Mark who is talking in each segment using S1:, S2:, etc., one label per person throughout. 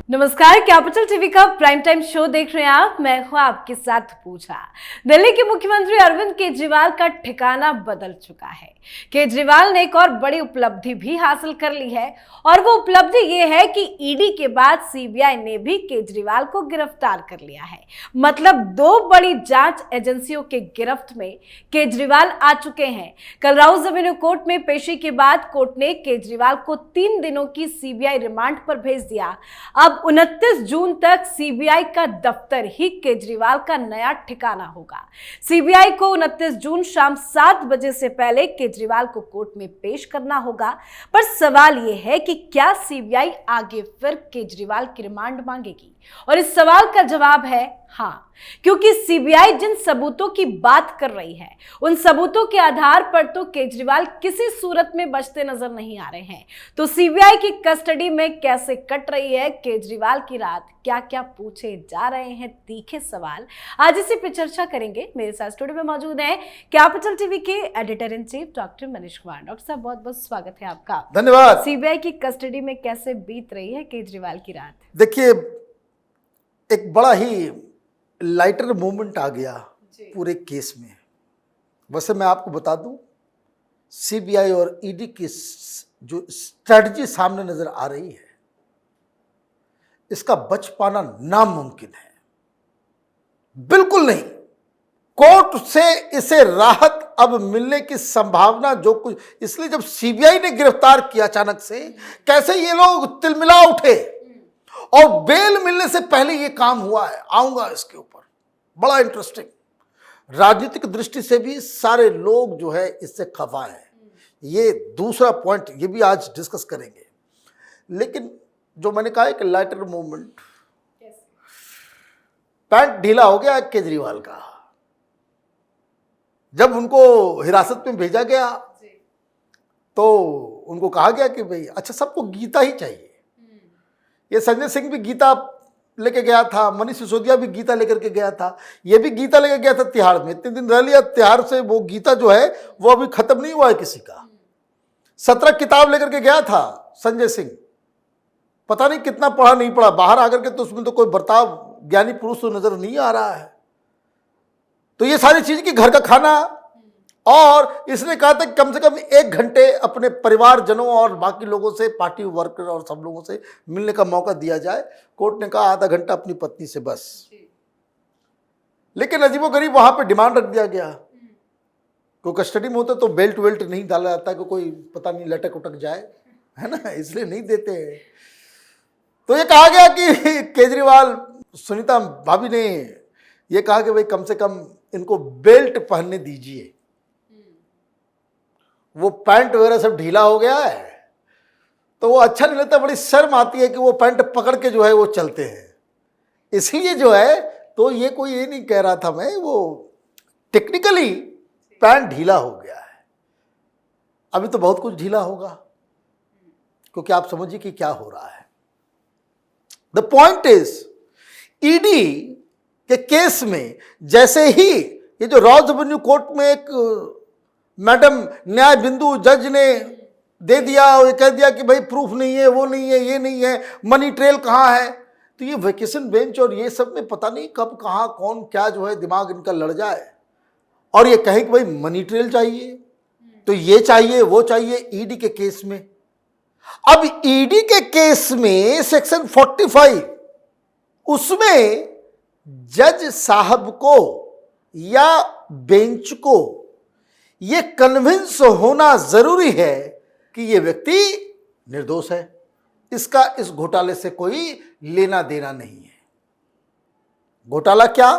S1: नमस्कार, capital TV का prime time show देख रहे हैं आप। मैं हूं आपके साथ पूजा। दिल्ली के मुख्यमंत्री अरविंद केजरीवाल का ठिकाना बदल चुका है। केजरीवाल ने एक और बड़ी उपलब्धि भी हासिल कर ली है और वो उपलब्धि ये है कि ईडी के बाद सीबीआई ने भी केजरीवाल को गिरफ्तार कर लिया है। मतलब दो बड़ी जांच एजेंसियों के गिरफ्त में केजरीवाल आ चुके हैं। कल राउज एवेन्यू कोर्ट में पेशी के बाद कोर्ट ने केजरीवाल को 3 दिनों की सीबीआई रिमांड पर भेज दिया। अब 29 जून तक सीबीआई का दफ्तर ही केजरीवाल का नया ठिकाना होगा। सीबीआई को 29 जून शाम 7 बजे से पहले केजरीवाल को कोर्ट में पेश करना होगा। पर सवाल यह है कि क्या सीबीआई आगे फिर केजरीवाल की रिमांड मांगेगी? और इस सवाल का जवाब है हाँ, क्योंकि सीबीआई जिन सबूतों की बात कर रही है उन सबूतों के आधार पर तो केजरीवाल किसी सूरत में बचते नजर नहीं आ रहे हैं। तो सीबीआई की कस्टडी में कैसे कट रही है केजरीवाल की रात, क्या क्या पूछे जा रहे हैं तीखे सवाल, आज इसी पे चर्चा करेंगे। मेरे साथ स्टूडियो में मौजूद हैं कैपिटल टीवी के editor in chief doctor Manish Kumar. Doctor साहब, बहुत बहुत स्वागत है आपका।
S2: धन्यवाद।
S1: सीबीआई की कस्टडी में कैसे बीत रही है केजरीवाल की रात?
S2: देखिए, एक बड़ा ही लाइटर मोमेंट आ गया पूरे केस में। वैसे मैं आपको बता दूं, सीबीआई और ईडी की जो स्ट्रेटजी सामने नजर आ रही है, इसका बच पाना नामुमकिन है। बिल्कुल नहीं। कोर्ट से इसे राहत अब मिलने की संभावना जो कुछ, इसलिए जब सीबीआई ने गिरफ्तार किया अचानक से, कैसे ये लोग तिलमिला उठे और बेल मिलने से पहले ये काम हुआ है। आऊंगा इसके ऊपर, बड़ा इंटरेस्टिंग। राजनीतिक दृष्टि से भी सारे लोग जो है इससे खफा है। ये दूसरा पॉइंट, ये भी आज डिस्कस करेंगे। लेकिन जो मैंने कहा कि लाइटर मूवमेंट, पैंट ढीला हो गया केजरीवाल का। जब उनको हिरासत में भेजा गया तो उनको कहा गया कि भाई अच्छा, सबको गीता ही चाहिए। ये संजय सिंह भी गीता लेके गया था, मनीष सिसोदिया भी गीता लेकर के गया था, ये भी गीता लेकर गया था तिहाड़ में। इतने दिन रह लिया तिहाड़ से, वो गीता जो है वो अभी खत्म नहीं हुआ है किसी का। 17 किताब लेकर के गया था संजय सिंह, पता नहीं कितना पढ़ा नहीं पढ़ा। बाहर आकर के तो उसमें तो कोई बर्ताव ज्ञानी पुरुष तो नजर नहीं आ रहा है। तो ये सारी चीज की घर का खाना, और इसने कहा था कि कम से कम 1 घंटे अपने परिवारजनों और बाकी लोगों से, पार्टी वर्कर और सब लोगों से मिलने का मौका दिया जाए। कोर्ट ने कहा आधा घंटा अपनी पत्नी से बस। लेकिन अजीबोगरीब वहां पे डिमांड रख दिया गया। कोई कस्टडी में होता तो बेल्ट वेल्ट नहीं डाला जाता कि कोई पता नहीं लटक उटक जाए, है ना, इसलिए नहीं देते हैं। तो ये कहा गया कि केजरीवाल, सुनीता भाभी ने ये कहा कि भाई कम से कम इनको बेल्ट पहनने दीजिए। वो पैंट वगैरह सब ढीला हो गया है तो वो अच्छा नहीं लगता, बड़ी शर्म आती है कि वो पैंट पकड़ के जो है वो चलते हैं। इसलिए जो है, तो ये कोई ये नहीं कह रहा था मैं, वो टेक्निकली पैंट ढीला हो गया है। अभी तो बहुत कुछ ढीला होगा, क्योंकि आप समझिए कि क्या हो रहा है। द पॉइंट इज, ईडी के केस में जैसे ही ये जो राउज एवेन्यू कोर्ट में एक मैडम न्याय बिंदु जज ने दे दिया और ये कह दिया कि भाई प्रूफ नहीं है, वो नहीं है, ये नहीं है, मनी ट्रेल कहाँ है, तो ये वेकेशन बेंच और ये सब में पता नहीं कब कहाँ कौन क्या जो है दिमाग इनका लड़ जाए और ये कहें कि भाई मनी ट्रेल चाहिए, तो ये चाहिए वो चाहिए। ईडी के केस में, अब ईडी के केस में सेक्शन 45, उसमें जज साहब को या बेंच को ये कन्विंस होना जरूरी है कि ये व्यक्ति निर्दोष है, इसका इस घोटाले से कोई लेना देना नहीं है। घोटाला क्या,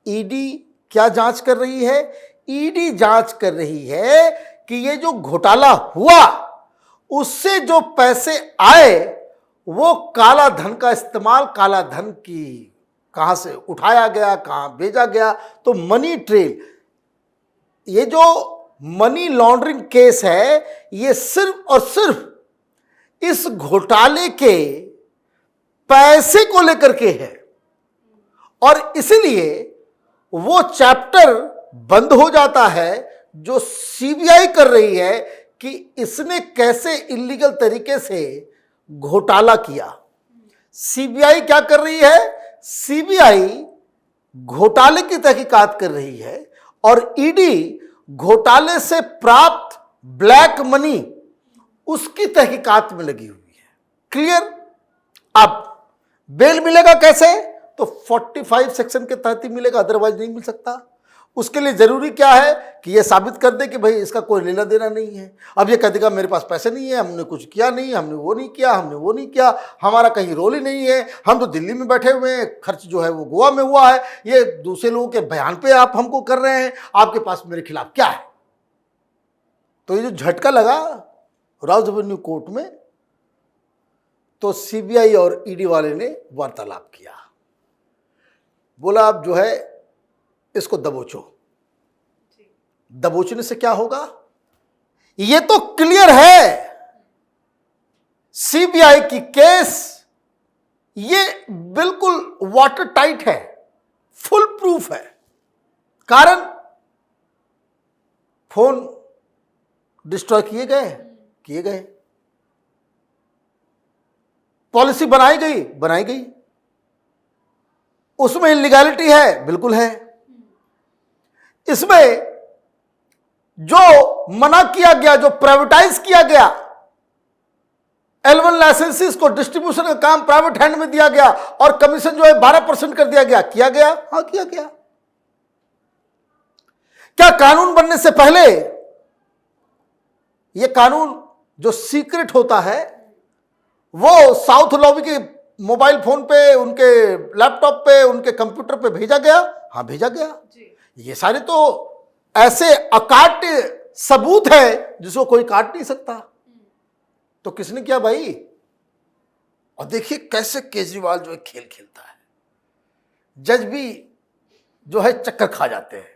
S2: ईडी क्या जांच कर रही है? ईडी जांच कर रही है कि ये जो घोटाला हुआ उससे जो पैसे आए वो काला धन का इस्तेमाल, काला धन की कहां से उठाया गया, कहां भेजा गया। तो मनी ट्रेल, ये जो मनी लॉन्ड्रिंग केस है, ये सिर्फ और सिर्फ इस घोटाले के पैसे को लेकर के है और इसलिए वो चैप्टर बंद हो जाता है जो सीबीआई कर रही है कि इसने कैसे इलीगल तरीके से घोटाला किया। सीबीआई क्या कर रही है? सीबीआई घोटाले की तहकीकात कर रही है और ईडी घोटाले से प्राप्त ब्लैक मनी उसकी तहकीकात में लगी हुई है। क्लियर? अब बेल मिलेगा कैसे? तो 45 सेक्शन के तहत ही मिलेगा, अदरवाइज नहीं मिल सकता। उसके लिए जरूरी क्या है कि यह साबित कर दे कि भाई इसका कोई लेना देना नहीं है। अब ये कह देगा मेरे पास पैसे नहीं है, हमने कुछ किया नहीं, हमने वो नहीं किया, हमने वो नहीं किया, हमारा कहीं रोल ही नहीं है, हम तो दिल्ली में बैठे हुए हैं, खर्च जो है वो गोवा में हुआ है, ये दूसरे लोगों के बयान पे आप हमको कर रहे हैं, आपके पास मेरे खिलाफ क्या है? तो ये जो झटका लगा राउज एवेन्यू कोर्ट में, तो सीबीआई और ईडी वाले ने वार्तालाप किया। बोला अब जो है इसको दबोचो। दबोचने से क्या होगा? ये तो क्लियर है सीबीआई की केस, ये बिल्कुल वाटर टाइट है, फुल प्रूफ है। कारण फोन डिस्ट्रॉय किए गए, पॉलिसी बनाई गई, उसमें इलीगैलिटी है, बिल्कुल है। इसमें जो मना किया गया, जो प्राइवेटाइज किया गया, L1 लाइसेंसेस को डिस्ट्रीब्यूशन का काम प्राइवेट हैंड में दिया गया और कमीशन जो है 12% कर दिया गया। किया गया? हाँ किया गया। क्या कानून बनने से पहले यह कानून जो सीक्रेट होता है वो साउथ लॉबी के मोबाइल फोन पे, उनके लैपटॉप पे, उनके कंप्यूटर पे भेजा गया? हाँ भेजा गया जी। ये सारे तो ऐसे अकाट्य सबूत है जिसको कोई काट नहीं सकता। तो किसने किया भाई? और देखिए कैसे केजरीवाल जो है खेल खेलता है, जज भी जो है चक्कर खा जाते हैं।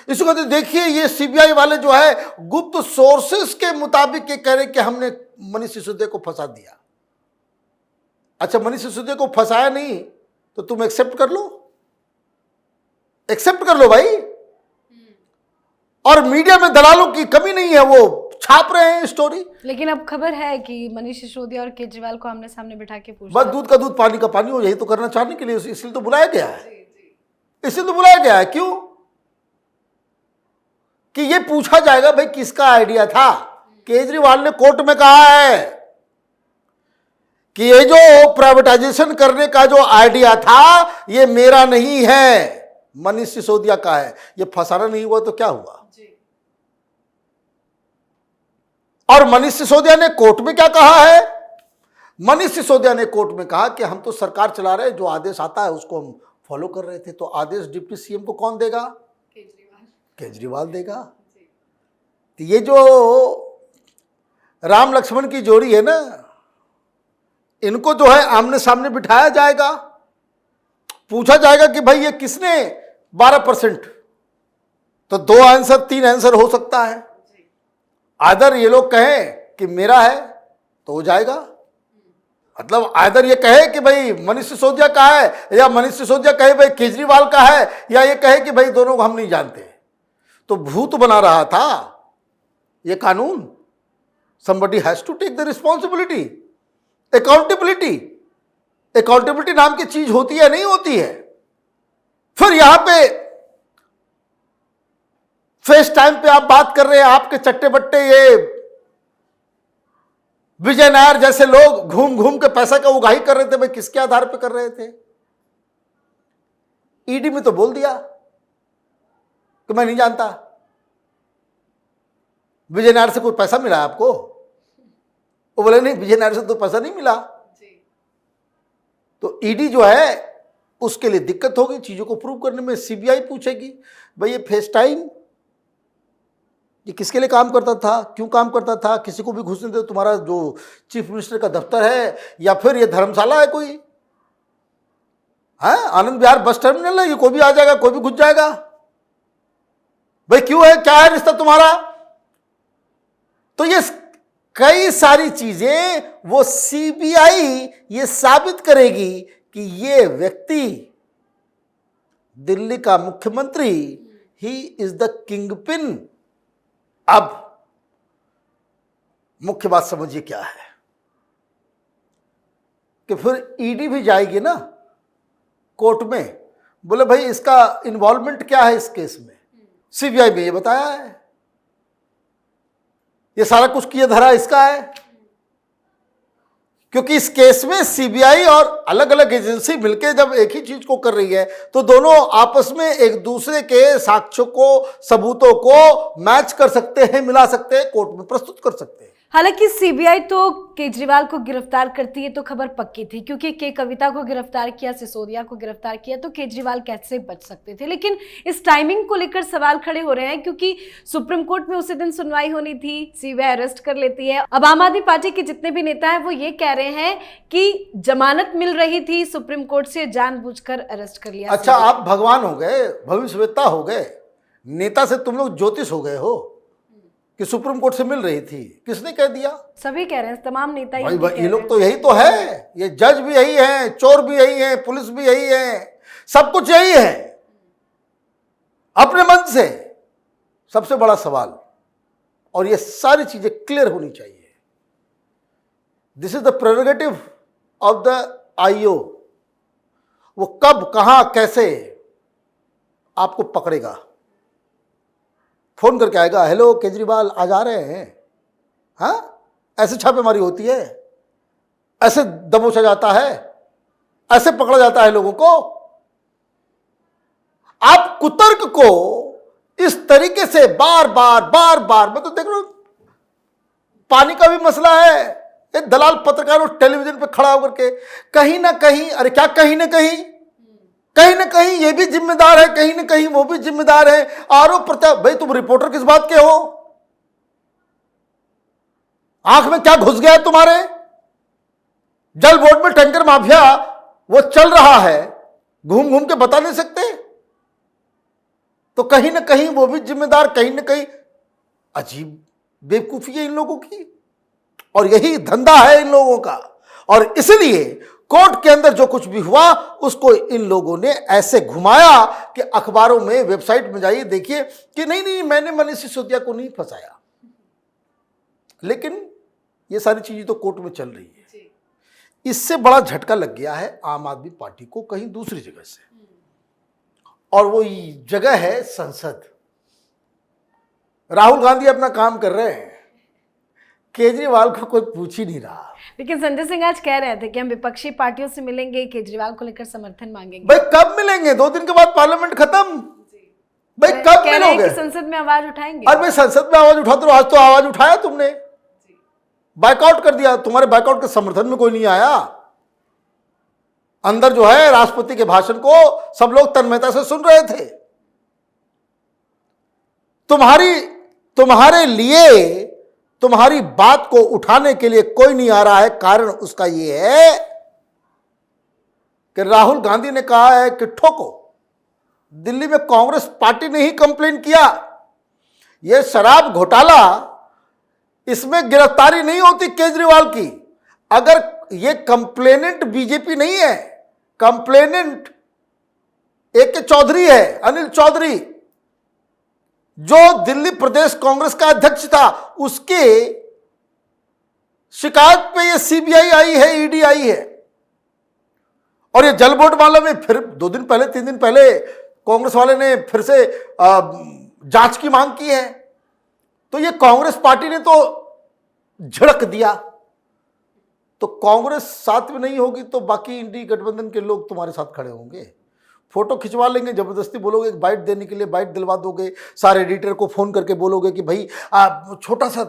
S2: इसको कहते देखिए ये सीबीआई वाले जो है गुप्त सोर्सेस के मुताबिक ये कह रहे कि हमने मनीष सिसोदिया को फंसा दिया। अच्छा, मनीष सिसोदिया को फंसाया नहीं तो तुम एक्सेप्ट कर लो भाई। और मीडिया में दलालों की कमी नहीं है, वो छाप रहे हैं स्टोरी।
S1: लेकिन अब खबर है कि मनीष सिसोदिया और केजरीवाल को आमने सामने बिठा के पूछा,
S2: बस दूध का दूध पानी का पानी हो, यही तो करना चाहने के लिए इसलिए तो बुलाया गया है। इसलिए तो बुलाया गया है। क्यों? कि ये पूछा जाएगा भाई किसका आइडिया था। केजरीवाल ने कोर्ट में कहा है कि ये जो प्राइवेटाइजेशन करने का जो आइडिया था ये मेरा नहीं है, मनीष सिसोदिया का है। ये फंसाना नहीं हुआ तो क्या हुआ? और मनीष सिसोदिया ने कोर्ट में क्या कहा है? मनीष सिसोदिया ने कोर्ट में कहा कि हम तो सरकार चला रहे हैं, जो आदेश आता है उसको हम फॉलो कर रहे थे। तो आदेश डिप्टी सीएम को कौन देगा? केजरीवाल देगा। तो ये जो राम लक्ष्मण की जोड़ी है ना, इनको जो है आमने सामने बिठाया जाएगा, पूछा जाएगा कि भाई ये किसने 12%, तो 2 आंसर 3 आंसर हो सकता है। आदर ये लोग कहें कि मेरा है तो हो जाएगा, मतलब आदर ये कहे कि भाई मनीष सिसोदिया का है, या मनीष सिसोदिया कहे भाई केजरीवाल का है, या ये कहे कि भाई दोनों को हम नहीं जानते। तो भूत बना रहा था ये कानून। somebody has to take the responsibility, accountability नाम की चीज होती है नहीं होती है। फिर यहां पे फेस टाइम पे आप बात कर रहे हैं, आपके चट्टे बट्टे ये विजय नायर जैसे लोग घूम घूम के पैसा का उगाही कर रहे थे। भाई किसके आधार पे कर रहे थे? ईडी में तो बोल दिया कि मैं नहीं जानता। विजय नायर से कोई पैसा मिला आपको? वो बोले नहीं, विजय नायर से तो पैसा नहीं मिला। तो ईडी जो है उसके लिए दिक्कत होगी चीजों को प्रूव करने में। सीबीआई पूछेगी भाई ये फेस टाइम ये किसके लिए काम करता था, क्यों काम करता था, किसी को भी घुसने दे, तुम्हारा जो चीफ मिनिस्टर का दफ्तर है या फिर ये धर्मशाला है कोई है, आनंद विहार बस टर्मिनल है, ये कोई भी आ जाएगा, कोई भी घुस जाएगा। भाई क्यों है, क्या है रिश्ता तुम्हारा? तो ये कई सारी चीजें वो सीबीआई ये साबित करेगी कि ये व्यक्ति दिल्ली का मुख्यमंत्री, ही इज द किंगपिन। अब मुख्य बात समझिए क्या है। कि फिर ईडी भी जाएगी ना कोर्ट में, बोले भाई इसका इन्वॉल्वमेंट क्या है इस केस में। सीबीआई में ये बताया है, ये सारा कुछ किया धरा इसका है, क्योंकि इस केस में सीबीआई और अलग अलग एजेंसी मिलकर जब एक ही चीज को कर रही है तो दोनों आपस में एक दूसरे के साक्ष्यों को, सबूतों को मैच कर सकते हैं, मिला सकते हैं, कोर्ट में प्रस्तुत कर सकते हैं।
S1: हालांकि सीबीआई तो केजरीवाल को गिरफ्तार करती है तो खबर पक्की थी, क्योंकि के कविता को गिरफ्तार किया, सिसोदिया को गिरफ्तार किया, तो केजरीवाल कैसे बच सकते थे। लेकिन इस टाइमिंग को लेकर सवाल खड़े हो रहे हैं, क्योंकि सुप्रीम कोर्ट में उसी दिन सुनवाई होनी थी, सीबीआई अरेस्ट कर लेती है। अब आम आदमी पार्टी के जितने भी नेता हैं वो ये कह रहे हैं कि जमानत मिल रही थी सुप्रीम कोर्ट से, जानबूझकर अरेस्ट कर लिया।
S2: अच्छा, आप भगवान हो गए, भविष्यवेत्ता हो गए, नेता से तुम लोग ज्योतिष हो गए हो कि सुप्रीम कोर्ट से मिल रही थी। किसने कह दिया?
S1: सभी कह रहे हैं, तमाम नेता
S2: भाई ये लोग तो यही तो है, ये जज भी यही है, चोर भी यही है, पुलिस भी यही है, सब कुछ यही है, अपने मन से। सबसे बड़ा सवाल, और ये सारी चीजें क्लियर होनी चाहिए, this is the prerogative of the IO. वो कब, कहां, कैसे आपको पकड़ेगा, फोन करके आएगा, हेलो केजरीवाल आज आ रहे हैं, हाँ, ऐसे छापेमारी होती है, ऐसे दबोचा जाता है, ऐसे पकड़ा जाता है लोगों को। आप कुतर्क को इस तरीके से बार बार, मैं तो देख रहा हूं, पानी का भी मसला है, एक दलाल पत्रकार टेलीविजन पे खड़ा होकर के कहीं ना कहीं, अरे क्या कहीं ना कहीं ये भी जिम्मेदार है, कहीं ना कहीं वो भी जिम्मेदार है, आरोप प्रत्यारोप। भाई तुम रिपोर्टर किस बात के हो? आंख में क्या घुस गया है तुम्हारे? जल बोर्ड में टैंकर माफिया वो चल रहा है, घूम घूम के बता नहीं सकते? तो कहीं ना कहीं वो भी जिम्मेदार, कहीं ना कहीं। अजीब बेवकूफी है इन लोगों की, और यही धंधा है इन लोगों का। और इसलिए कोर्ट के अंदर जो कुछ भी हुआ उसको इन लोगों ने ऐसे घुमाया कि अखबारों में, वेबसाइट में जाइए देखिए कि नहीं मैंने मनीष सिसोदिया को नहीं फंसाया। लेकिन ये सारी चीजें तो कोर्ट में चल रही है। इससे बड़ा झटका लग गया है आम आदमी पार्टी को कहीं दूसरी जगह से, और वो जगह है संसद। राहुल गांधी अपना काम कर रहे हैं, केजरीवाल को कोई पूछ ही नहीं रहा।
S1: लेकिन संजय सिंह आज कह रहे थे कि हम विपक्षी पार्टियों से मिलेंगे, केजरीवाल को लेकर समर्थन मांगेंगे।
S2: भाई कब मिलेंगे? 2 दिन के बाद पार्लियामेंट खत्म। भाई कब मिलोगे?
S1: संसद में आवाज उठाएंगे।
S2: अरे भाई संसद में आवाज उठाते रहो, आज तो आवाज उठाया तुमने, बाइकआउट कर दिया, तुम्हारे बाइकआउट के समर्थन में कोई नहीं आया। अंदर जो है राष्ट्रपति के भाषण को सब लोग तन्मयता से सुन रहे थे। तुम्हारे लिए, तुम्हारी बात को उठाने के लिए कोई नहीं आ रहा है। कारण उसका यह है कि राहुल गांधी ने कहा है कि ठोको। दिल्ली में कांग्रेस पार्टी ने ही कंप्लेन किया, यह शराब घोटाला, इसमें गिरफ्तारी नहीं होती केजरीवाल की अगर ये कंप्लेनेंट बीजेपी नहीं है। कंप्लेनेंट AK चौधरी है, अनिल चौधरी, जो दिल्ली प्रदेश कांग्रेस का अध्यक्ष था, उसके शिकायत पे ये सीबीआई आई है, ईडी आई है। और ये जल बोर्ड वालों में फिर 2 दिन पहले, 3 दिन पहले कांग्रेस वाले ने फिर से जांच की मांग की है। तो ये कांग्रेस पार्टी ने तो झड़क दिया। तो कांग्रेस साथ में नहीं होगी तो बाकी इंडी गठबंधन के लोग तुम्हारे साथ खड़े होंगे, फोटो खिंचवा लेंगे, जबरदस्ती बोलोगे, एक बाइट देने के लिए बाइट दिलवा दोगे, सारे एडिटर को फोन करके बोलोगे कि भाई छोटा सा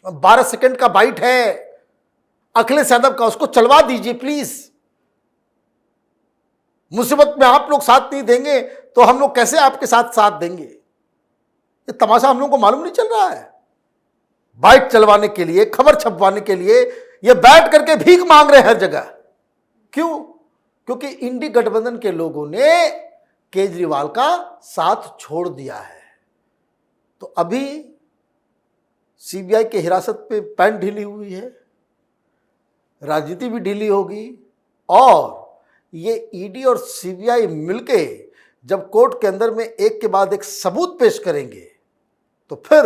S2: 12 सेकंड का बाइट है अखिलेश यादव का, उसको चलवा दीजिए प्लीज। मुसीबत में आप लोग साथ नहीं देंगे तो हम लोग कैसे आपके साथ देंगे? ये तमाशा हम लोग को मालूम नहीं चल रहा है? बाइट चलवाने के लिए, खबर छपवाने के लिए ये बैठ करके भीख मांग रहे हैं हर जगह। क्यों? क्योंकि इंडी गठबंधन के लोगों ने केजरीवाल का साथ छोड़ दिया है। तो अभी सीबीआई के हिरासत पे पैंट ढीली हुई है, राजनीति भी ढीली होगी, और ये ईडी और सीबीआई मिलके जब कोर्ट के अंदर में एक के बाद एक सबूत पेश करेंगे तो फिर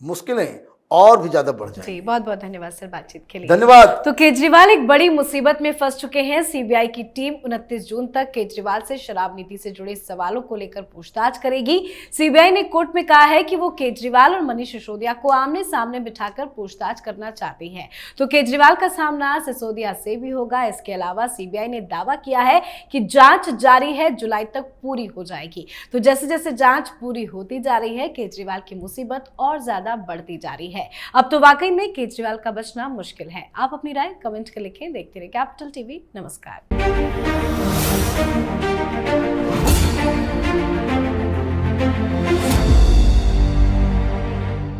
S2: मुश्किलें और भी ज्यादा बढ़ जाएंगे।
S1: जी, बहुत बहुत धन्यवाद सर बातचीत के लिए।
S2: धन्यवाद।
S1: तो केजरीवाल एक बड़ी मुसीबत में फंस चुके हैं। सीबीआई की टीम 29 जून तक केजरीवाल से शराब नीति से जुड़े सवालों को लेकर पूछताछ करेगी। सीबीआई ने कोर्ट में कहा है कि वो केजरीवाल और मनीष सिसोदिया को आमने सामने बिठाकर पूछताछ करना चाहती है। तो केजरीवाल का सामना सिसोदिया से भी होगा। इसके अलावा सीबीआई ने दावा किया है कि जांच जारी है, जुलाई तक पूरी हो जाएगी। तो जैसे जैसे जांच पूरी होती जा रही है, केजरीवाल की मुसीबत और ज्यादा बढ़ती जा रही है। अब तो वाकई में केजरीवाल का बचना मुश्किल है। आप अपनी राय कमेंट कर लिखें। देखते रहिए कैपिटल टीवी। नमस्कार।